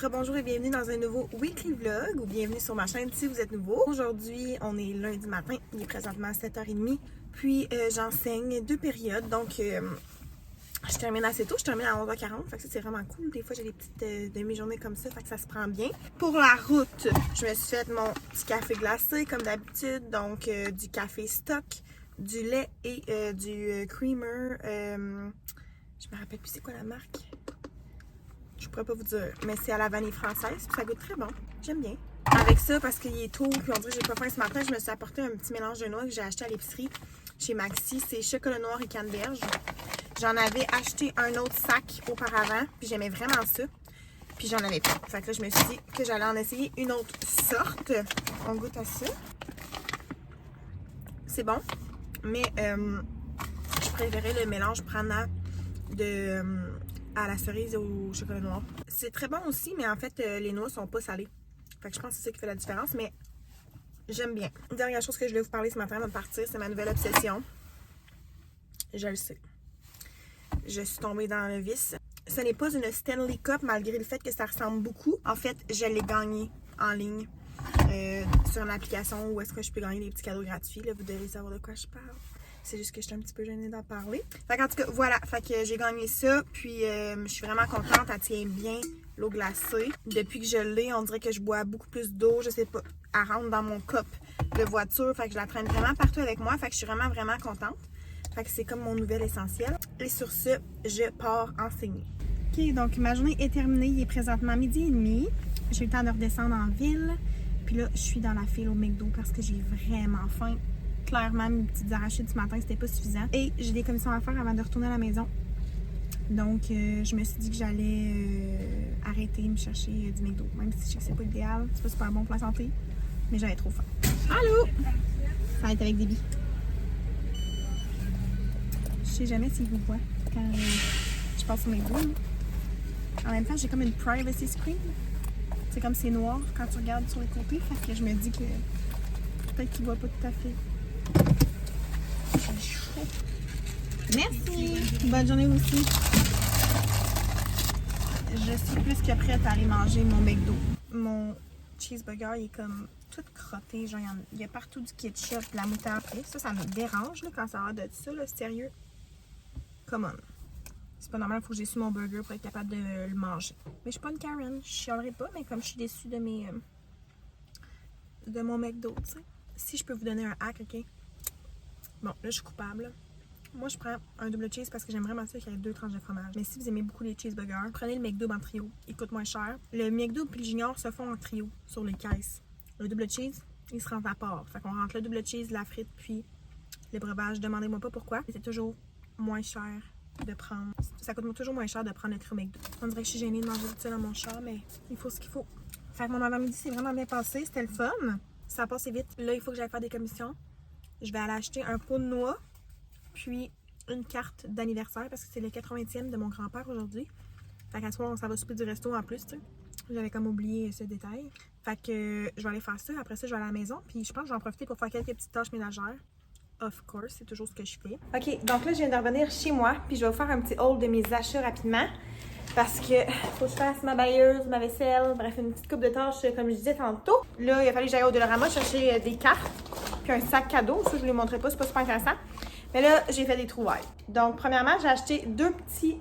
Rebonjour et bienvenue dans un nouveau weekly vlog ou bienvenue sur ma chaîne si vous êtes nouveau. Aujourd'hui, on est lundi matin, il est présentement 7h30, puis j'enseigne 2 périodes, donc je termine assez tôt, je termine à 11h40, fait que ça c'est vraiment cool. Des fois j'ai des petites demi-journées comme ça, fait que ça se prend bien. Pour la route, je me suis fait mon petit café glacé comme d'habitude, donc du café stock, du lait et du creamer, je me rappelle plus c'est quoi la marque. Je pourrais pas vous dire, mais c'est à la vanille française, puis ça goûte très bon. J'aime bien. Avec ça, parce qu'il est tôt, puis on dirait que j'ai pas faim ce matin, je me suis apporté un petit mélange de noix que j'ai acheté à l'épicerie chez Maxi. C'est chocolat noir et canneberge. J'en avais acheté un autre sac auparavant, puis j'aimais vraiment ça. Puis j'en avais pas. Fait que là, je me suis dit que j'allais en essayer une autre sorte. On goûte à ça. C'est bon, mais je préférais le mélange prana de... à la cerise au chocolat noir. C'est très bon aussi, mais en fait, les noix sont pas salées. Fait que je pense que c'est ça qui fait la différence, mais j'aime bien. Dernière chose que je voulais vous parler ce matin avant de partir, c'est ma nouvelle obsession. Je le sais. Je suis tombée dans le vice. Ce n'est pas une Stanley Cup, malgré le fait que ça ressemble beaucoup. En fait, je l'ai gagnée en ligne sur une application où est-ce que je peux gagner des petits cadeaux gratuits. Là, vous devez savoir de quoi je parle. C'est juste que je suis un petit peu gênée d'en parler. Fait qu'en tout cas, voilà. Fait que j'ai gagné ça. Puis, je suis vraiment contente. Elle tient bien l'eau glacée. Depuis que je l'ai, on dirait que je bois beaucoup plus d'eau. Je sais pas. Elle rentre dans mon cup de voiture. Fait que je la traîne vraiment partout avec moi. Fait que je suis vraiment, vraiment contente. Fait que c'est comme mon nouvel essentiel. Et sur ce, je pars enseigner. OK, donc ma journée est terminée. Il est présentement 12h30. J'ai eu le temps de redescendre en ville. Puis là, je suis dans la file au McDo parce que j'ai vraiment faim. Clairement, mes petites arachides du matin, c'était pas suffisant. Et j'ai des commissions à faire avant de retourner à la maison. Donc, je me suis dit que j'allais arrêter de me chercher du McDo. Même si je sais que c'est pas idéal, c'est pas super bon pour la santé. Mais j'avais trop faim. Allô? Ça va être avec Déby. Je sais jamais s'il vous voit quand je passe au McDo. En même temps, j'ai comme une privacy screen. C'est comme c'est noir quand tu regardes sur les côtés. Fait que je me dis que peut-être qu'il voit pas tout à fait. Merci! Bonne journée aussi! Je suis plus que prête à aller manger mon McDo. Mon cheeseburger, il est comme tout crotté. Genre, il y a partout du ketchup, de la moutarde. Ça me dérange là, quand ça a l'air de ça, là, sérieux. Come on. C'est pas normal, il faut que j'ai su mon burger pour être capable de le manger. Mais je suis pas une Karen, je chialerai pas, mais comme je suis déçue de de mon McDo, tu sais. Si je peux vous donner un hack, ok? Bon, là, je suis coupable. Moi, je prends un double cheese parce que j'aime vraiment ça qu'il y ait 2 tranches de fromage. Mais si vous aimez beaucoup les cheeseburgers, prenez le McDo en trio. Il coûte moins cher. Le McDo et le Junior se font en trio sur les caisses. Le double cheese, il se rentre à part. Fait qu'on rentre le double cheese, la frite, puis le breuvage. Demandez-moi pas pourquoi. C'est toujours moins cher de prendre. Ça coûte toujours moins cher de prendre le trio McDo. On dirait que je suis gênée de manger tout ça dans mon char, mais il faut ce qu'il faut. Fait que mon avant-midi s'est vraiment bien passé. C'était le fun. Ça a passé vite. Là, il faut que j'aille faire des commissions. Je vais aller acheter un pot de noix, puis une carte d'anniversaire parce que c'est le 80e de mon grand-père aujourd'hui. Fait qu'à ce moment, ça va souper du resto en plus, tu sais. J'avais comme oublié ce détail. Fait que je vais aller faire ça. Après ça, je vais aller à la maison. Puis je pense que je vais en profiter pour faire quelques petites tâches ménagères. Of course, c'est toujours ce que je fais. OK, donc là, je viens de revenir chez moi. Puis je vais vous faire un petit haul de mes achats rapidement. Parce que faut que je fasse ma balayeuse, ma vaisselle, bref, une petite coupe de tâches, comme je disais tantôt. Là, il a fallu que j'aille au Dollarama chercher des cartes. Puis un sac cadeau. Ça, je ne vous les montrerai pas, c'est pas super intéressant. Mais là, j'ai fait des trouvailles. Donc, premièrement, j'ai acheté 2 petits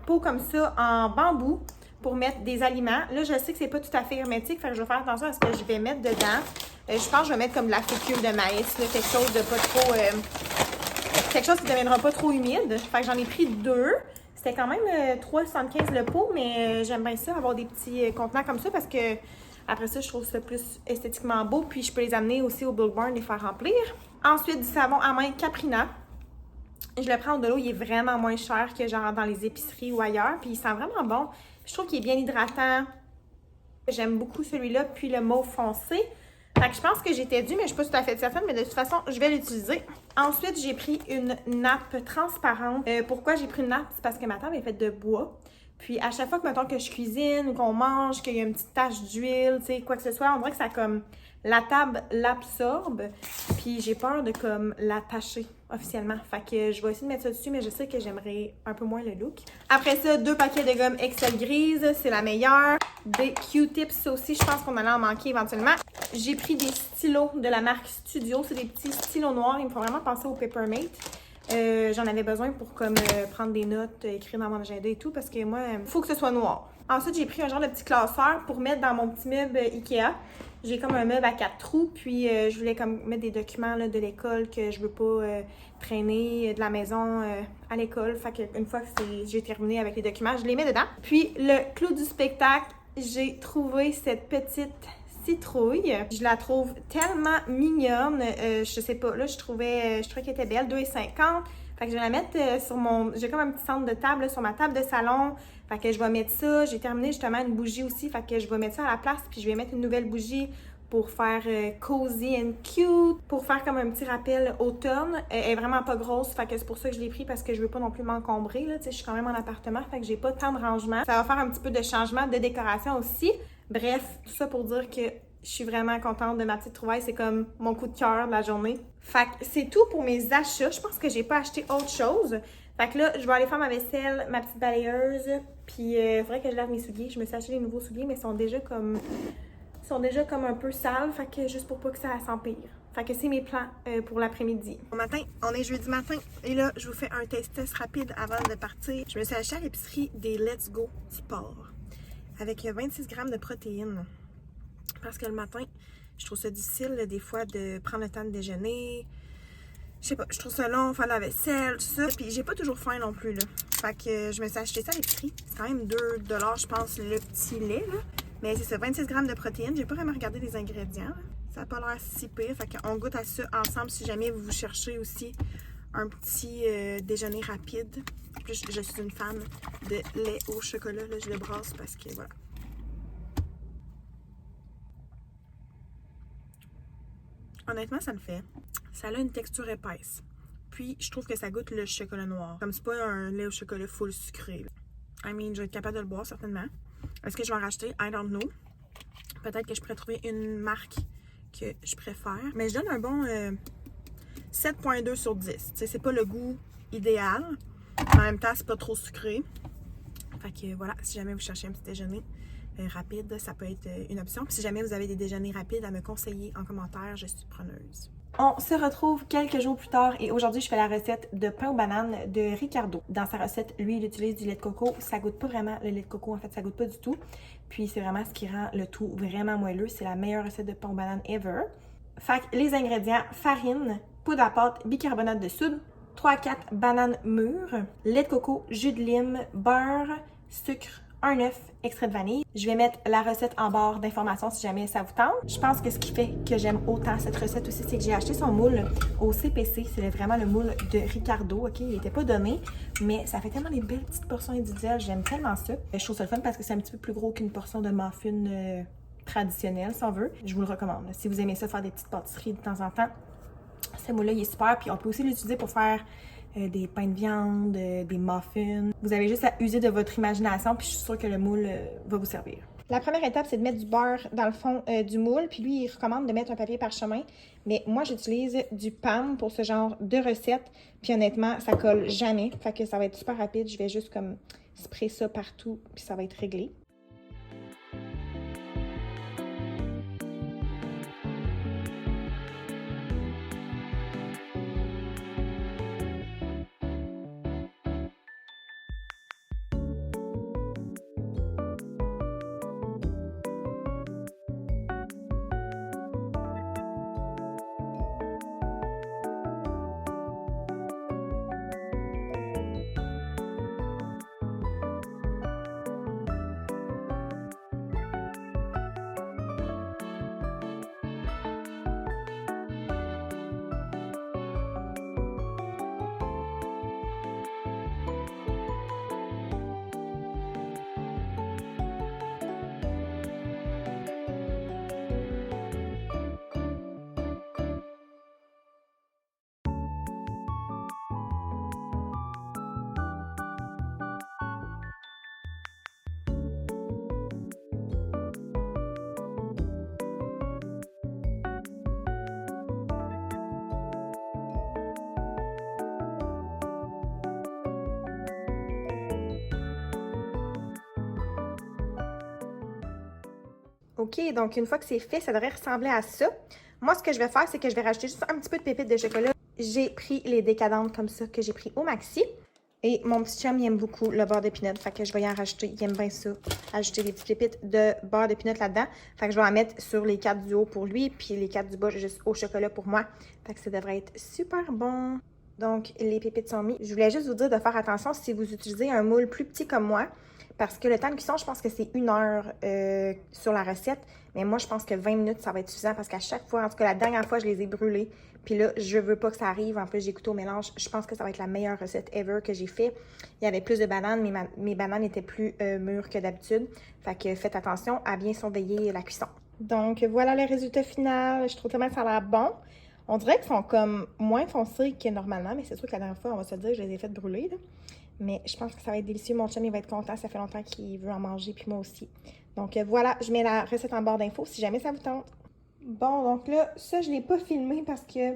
pots comme ça en bambou pour mettre des aliments. Là, je sais que c'est pas tout à fait hermétique, fait que je vais faire attention à ce que je vais mettre dedans. Je pense que je vais mettre comme de la fécule de maïs, là, quelque chose de pas trop... quelque chose qui ne deviendra pas trop humide. Fait que j'en ai pris 2. C'était quand même 3,75 le pot, mais j'aime bien ça, avoir des petits contenants comme ça parce que après ça, je trouve ça plus esthétiquement beau. Puis je peux les amener aussi au Build Barn et les faire remplir. Ensuite, du savon à main Caprina. Je le prends au de l'eau, il est vraiment moins cher que genre dans les épiceries ou ailleurs. Puis il sent vraiment bon. Je trouve qu'il est bien hydratant. J'aime beaucoup celui-là, puis le mauve foncé. Fait que je pense que j'étais due, mais je suis pas tout à fait certaine, mais de toute façon, je vais l'utiliser. Ensuite, j'ai pris une nappe transparente. Pourquoi j'ai pris une nappe? C'est parce que ma table est faite de bois. Puis à chaque fois que, mettons, que je cuisine ou qu'on mange, qu'il y a une petite tache d'huile, tu sais, quoi que ce soit, on dirait que ça comme... La table l'absorbe, puis j'ai peur de comme l'attacher. officiellement. Fait que je vais essayer de mettre ça dessus, mais je sais que j'aimerais un peu moins le look. Après ça, 2 paquets de gomme Excel grise, c'est la meilleure. Des Q-tips, ça aussi, je pense qu'on allait en manquer éventuellement. J'ai pris des stylos de la marque Studio, c'est des petits stylos noirs, ils me font vraiment penser au Peppermint. J'en avais besoin pour comme prendre des notes, écrire dans mon agenda et tout, parce que moi, il faut que ce soit noir. Ensuite, j'ai pris un genre de petit classeur pour mettre dans mon petit meuble Ikea. J'ai comme un meuble à 4 trous, puis je voulais comme mettre des documents là, de l'école que je veux pas traîner de la maison à l'école. Fait qu'une fois que j'ai terminé avec les documents, je les mets dedans. Puis le clou du spectacle, j'ai trouvé cette petite citrouille. Je la trouve tellement mignonne. Je sais pas, là, je trouvais qu'elle était belle. 2,50. Fait que je vais la mettre sur mon... J'ai comme un petit centre de table là, sur ma table de salon. Fait que je vais mettre ça. J'ai terminé justement une bougie aussi. Fait que je vais mettre ça à la place. Puis je vais mettre une nouvelle bougie pour faire cozy and cute. Pour faire comme un petit rappel automne. Elle est vraiment pas grosse. Fait que c'est pour ça que je l'ai pris parce que je veux pas non plus m'encombrer. Là. Tu sais, je suis quand même en appartement. Fait que j'ai pas tant de rangement. Ça va faire un petit peu de changement de décoration aussi. Bref, tout ça pour dire que je suis vraiment contente de ma petite trouvaille. C'est comme mon coup de cœur de la journée. Fait que c'est tout pour mes achats. Je pense que j'ai pas acheté autre chose. Fait que là, je vais aller faire ma vaisselle, ma petite balayeuse. Puis il faudrait que je lave mes souliers. Je me suis acheté des nouveaux souliers, mais ils sont déjà comme un peu sales. Fait que juste pour pas que ça s'empire. Fait que c'est mes plans pour l'après-midi. Bon matin, on est jeudi matin. Et là, je vous fais un test rapide avant de partir. Je me suis acheté à l'épicerie des Let's Go Sport avec 26 grammes de protéines. Parce que le matin, je trouve ça difficile des fois de prendre le temps de déjeuner. Je sais pas, je trouve ça long, faire la vaisselle, tout ça. Puis j'ai pas toujours faim non plus, là. Fait que je me suis acheté ça à l'épicerie. C'est quand même 2 $, je pense, le petit lait, là. Mais c'est ça, 26 grammes de protéines. J'ai pas vraiment regardé les ingrédients, là. Ça a pas l'air si pire. Fait qu'on goûte à ça ensemble si jamais vous cherchez aussi un petit déjeuner rapide. En plus, je suis une fan de lait au chocolat, là. Je le brasse parce que, voilà. Honnêtement, ça le fait. Ça a une texture épaisse. Puis, je trouve que ça goûte le chocolat noir. Comme c'est pas un lait au chocolat full sucré. I mean, je vais être capable de le boire, certainement. Est-ce que je vais en racheter? I don't know. Peut-être que je pourrais trouver une marque que je préfère. Mais je donne un bon 7,2 sur 10. Tu sais, c'est pas le goût idéal. En même temps, c'est pas trop sucré. Fait que voilà, si jamais vous cherchez un petit déjeuner rapide, ça peut être une option. Puis si jamais vous avez des déjeuners rapides à me conseiller en commentaire, je suis preneuse. On se retrouve quelques jours plus tard et aujourd'hui, je fais la recette de pain aux bananes de Ricardo. Dans sa recette, lui, il utilise du lait de coco. Ça goûte pas vraiment le lait de coco, en fait, ça goûte pas du tout. Puis c'est vraiment ce qui rend le tout vraiment moelleux. C'est la meilleure recette de pain aux bananes ever. Fait que les ingrédients, farine, poudre à pâte, bicarbonate de soude, 3 à 4 bananes mûres, lait de coco, jus de lime, beurre, sucre, un œuf, extrait de vanille. Je vais mettre la recette en barre d'informations si jamais ça vous tente. Je pense que ce qui fait que j'aime autant cette recette aussi, c'est que j'ai acheté son moule au CPC. C'est vraiment le moule de Ricardo, ok? Il n'était pas donné, mais ça fait tellement des belles petites portions individuelles. J'aime tellement ça. Je trouve ça le fun parce que c'est un petit peu plus gros qu'une portion de muffin traditionnelle, si on veut. Je vous le recommande. Si vous aimez ça, faire des petites pâtisseries de temps en temps, ce moule-là, il est super. Puis on peut aussi l'utiliser pour faire des pains de viande, des muffins. Vous avez juste à user de votre imagination, puis je suis sûre que le moule va vous servir. La première étape, c'est de mettre du beurre dans le fond du moule, puis lui, il recommande de mettre un papier parchemin. Mais moi, j'utilise du PAM pour ce genre de recette, puis honnêtement, ça colle jamais. Fait que ça va être super rapide. Je vais juste comme sprayer ça partout, puis ça va être réglé. OK, donc une fois que c'est fait, ça devrait ressembler à ça. Moi, ce que je vais faire, c'est que je vais rajouter juste un petit peu de pépites de chocolat. J'ai pris les décadentes comme ça que j'ai pris au maxi. Et mon petit chum, il aime beaucoup le beurre de pinot. Fait que je vais y en rajouter. Il aime bien ça. Ajouter des petites pépites de beurre de pinot là-dedans. Fait que je vais en mettre sur les 4 du haut pour lui. Puis les 4 du bas, juste au chocolat pour moi. Fait que ça devrait être super bon. Donc, les pépites sont mises. Je voulais juste vous dire de faire attention si vous utilisez un moule plus petit comme moi. Parce que le temps de cuisson, je pense que c'est 1 heure sur la recette. Mais moi, je pense que 20 minutes, ça va être suffisant parce qu'à chaque fois, en tout cas, la dernière fois, je les ai brûlés. Puis là, je veux pas que ça arrive. En plus, j'ai goûté au mélange. Je pense que ça va être la meilleure recette ever que j'ai fait. Il y avait plus de bananes, mais mes bananes étaient plus mûres que d'habitude. Fait que faites attention à bien surveiller la cuisson. Donc, voilà le résultat final. Je trouve tellement que ça a l'air bon. On dirait qu'ils sont comme moins foncés que normalement, mais c'est sûr que la dernière fois, on va se dire, je les ai fait brûler, là. Mais je pense que ça va être délicieux. Mon chum, il va être content. Ça fait longtemps qu'il veut en manger, puis moi aussi. Donc voilà, je mets la recette en barre d'infos si jamais ça vous tente. Bon, donc là, ça, je ne l'ai pas filmé parce que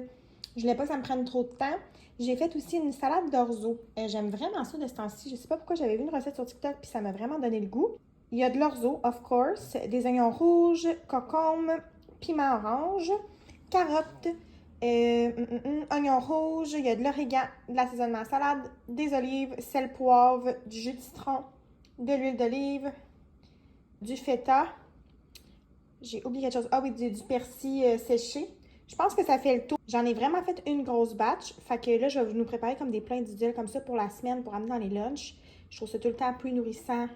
je voulais pas que ça me prenne trop de temps. J'ai fait aussi une salade d'orzo. J'aime vraiment ça de ce temps-ci. Je sais pas pourquoi j'avais vu une recette sur TikTok, puis ça m'a vraiment donné le goût. Il y a de l'orzo, of course, des oignons rouges, concombre, piment orange, carottes, oignons rouges, il y a de l'origan, de l'assaisonnement à salade, des olives, sel, poivre, du jus de citron, de l'huile d'olive, du feta. J'ai oublié quelque chose. Ah oui, du persil séché. Je pense que ça fait le tour. J'en ai vraiment fait une grosse batch. Fait que là, je vais nous préparer comme des plats individuels comme ça pour la semaine pour amener dans les lunchs. Je trouve ça tout le temps plus nourrissant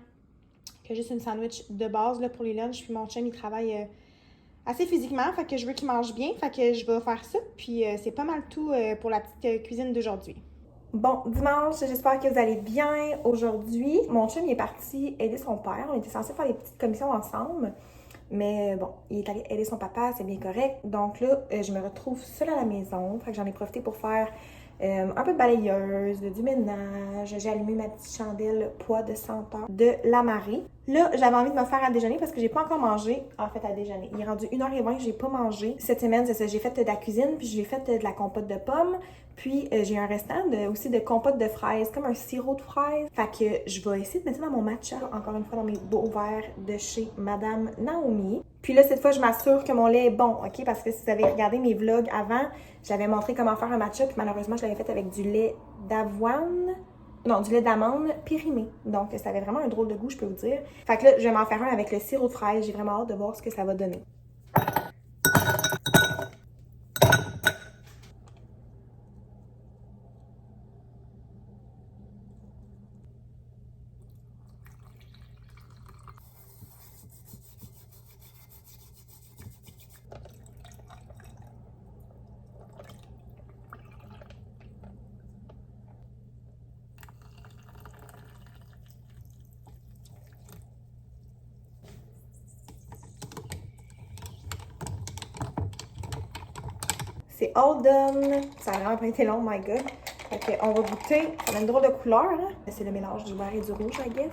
que juste une sandwich de base là, pour les lunchs. Puis mon chum, il travaille assez physiquement. Fait que je veux qu'il mange bien. Fait que je vais faire ça. Puis c'est pas mal tout pour la petite cuisine d'aujourd'hui. Bon, dimanche, j'espère que vous allez bien. Aujourd'hui, mon chum il est parti aider son père. On était censés faire des petites commissions ensemble. Mais bon, il est allé aider son papa, c'est bien correct. Donc là, je me retrouve seule à la maison. Fait que j'en ai profité pour faire un peu de balayeuse, du ménage. J'ai allumé ma petite chandelle poids de senteur de la marée. Là, j'avais envie de me faire à déjeuner parce que j'ai pas encore mangé. En fait, à déjeuner. Il est rendu 1h20, j'ai pas mangé. Cette semaine, c'est ça. J'ai fait de la cuisine, puis j'ai fait de la compote de pommes. Puis j'ai un restant aussi de compote de fraises, comme un sirop de fraises. Fait que je vais essayer de mettre ça dans mon matcha, encore une fois, dans mes beaux verres de chez Madame Naomi. Puis là, cette fois, je m'assure que mon lait est bon, OK? Parce que si vous avez regardé mes vlogs avant, j'avais montré comment faire un matcha, puis malheureusement, je l'avais fait avec du lait d'avoine. Non, du lait d'amande périmé. Donc, ça avait vraiment un drôle de goût, je peux vous dire. Fait que là, je vais m'en faire un avec le sirop de fraise. J'ai vraiment hâte de voir ce que ça va donner. C'est all done. Ça a vraiment pas été long, my god. Fait qu'on va goûter. Ça a une drôle de couleur, hein? C'est le mélange du vert et du rouge, I guess.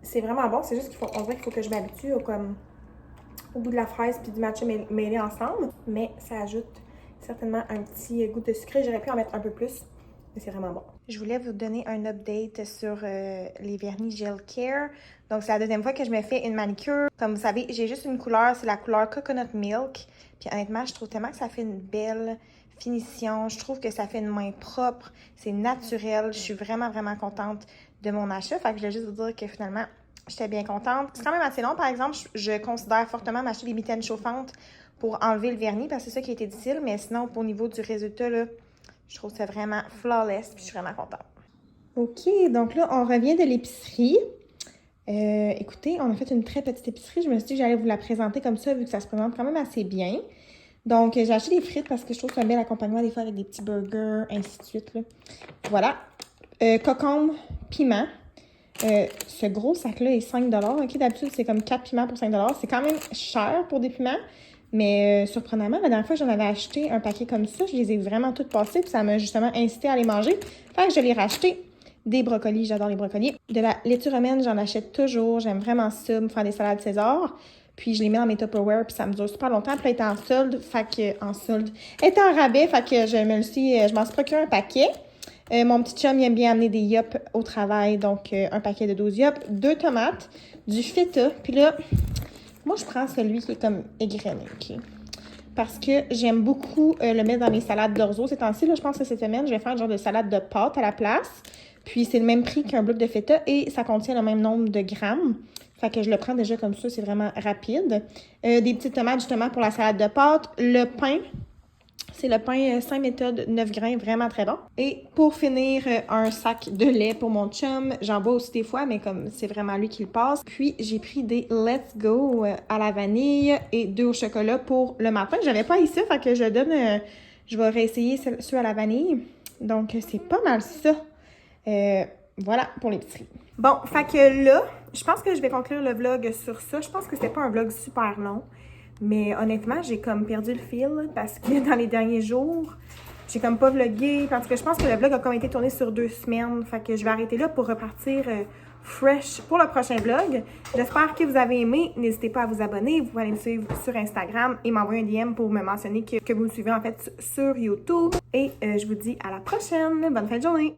C'est vraiment bon. C'est juste qu'on dirait qu'il faut que je m'habitue au goût de la fraise puis du matcha mêlés ensemble. Mais ça ajoute certainement un petit goût de sucré. J'aurais pu en mettre un peu plus. Mais c'est vraiment bon. Je voulais vous donner un update sur les vernis Gel Care. Donc, c'est la deuxième fois que je me fais une manicure. Comme vous savez, j'ai juste une couleur, c'est la couleur Coconut Milk. Puis honnêtement, je trouve tellement que ça fait une belle finition. Je trouve que ça fait une main propre. C'est naturel. Je suis vraiment, vraiment contente de mon achat. Fait que je voulais juste vous dire que finalement, j'étais bien contente. C'est quand même assez long, par exemple. Je considère fortement m'acheter des mitaines chauffantes pour enlever le vernis parce que c'est ça qui a été difficile. Mais sinon, au niveau du résultat, là, je trouve ça vraiment flawless, puis je suis vraiment contente. OK, donc là, on revient de l'épicerie. Écoutez, on a fait une très petite épicerie. Je me suis dit que j'allais vous la présenter comme ça, vu que ça se présente quand même assez bien. Donc, j'ai acheté des frites parce que je trouve que c'est un bel accompagnement des fois avec des petits burgers, ainsi de suite, là. Voilà. Concombre, piment. Ce gros sac-là est 5 $. OK, d'habitude, c'est comme 4 piments pour 5 $. C'est quand même cher pour des piments. Mais surprenamment, la dernière fois, j'en avais acheté un paquet comme ça. Je les ai vraiment toutes passées. Puis ça m'a justement incité à les manger. Fait que je l'ai racheté. Des brocolis, j'adore les brocolis. De la laitue romaine, j'en achète toujours. J'aime vraiment ça, me faire des salades César. Puis je les mets dans mes Tupperware, puis ça me dure super longtemps. Puis là, elle était en solde, fait que... En solde. Elle était en rabais, fait que je m'en suis procuré un paquet. Mon petit chum, il aime bien amener des yops au travail. Donc, un paquet de 12 yops, 2 tomates, du feta. Puis là, Moi, je prends celui qui est comme égrené, OK? Parce que j'aime beaucoup le mettre dans mes salades d'orzo ces temps-ci. Là, je pense que cette semaine, je vais faire un genre de salade de pâte à la place. Puis, c'est le même prix qu'un bloc de feta et ça contient le même nombre de grammes. Fait que je le prends déjà comme ça, c'est vraiment rapide. Des petites tomates, justement, pour la salade de pâte. Le pain, c'est le pain 5 méthodes 9 grains, vraiment très bon. Et pour finir, un sac de lait pour mon chum. J'en bois aussi des fois, mais comme c'est vraiment lui qui le passe. Puis, j'ai pris des Let's Go à la vanille et 2 au chocolat pour le matin. J'avais pas ici, fait que je donne... je vais réessayer ceux à la vanille. Donc, c'est pas mal ça. Voilà pour l'épicerie. Bon, fait que là, je pense que je vais conclure le vlog sur ça. Je pense que c'était pas un vlog super long. Mais honnêtement, j'ai comme perdu le fil parce que dans les derniers jours, j'ai comme pas vlogué. Parce que je pense que le vlog a comme été tourné sur 2 semaines. Fait que je vais arrêter là pour repartir fresh pour le prochain vlog. J'espère que vous avez aimé. N'hésitez pas à vous abonner. Vous pouvez aller me suivre sur Instagram et m'envoyer un DM pour me mentionner que vous me suivez en fait sur YouTube. Et je vous dis à la prochaine. Bonne fin de journée!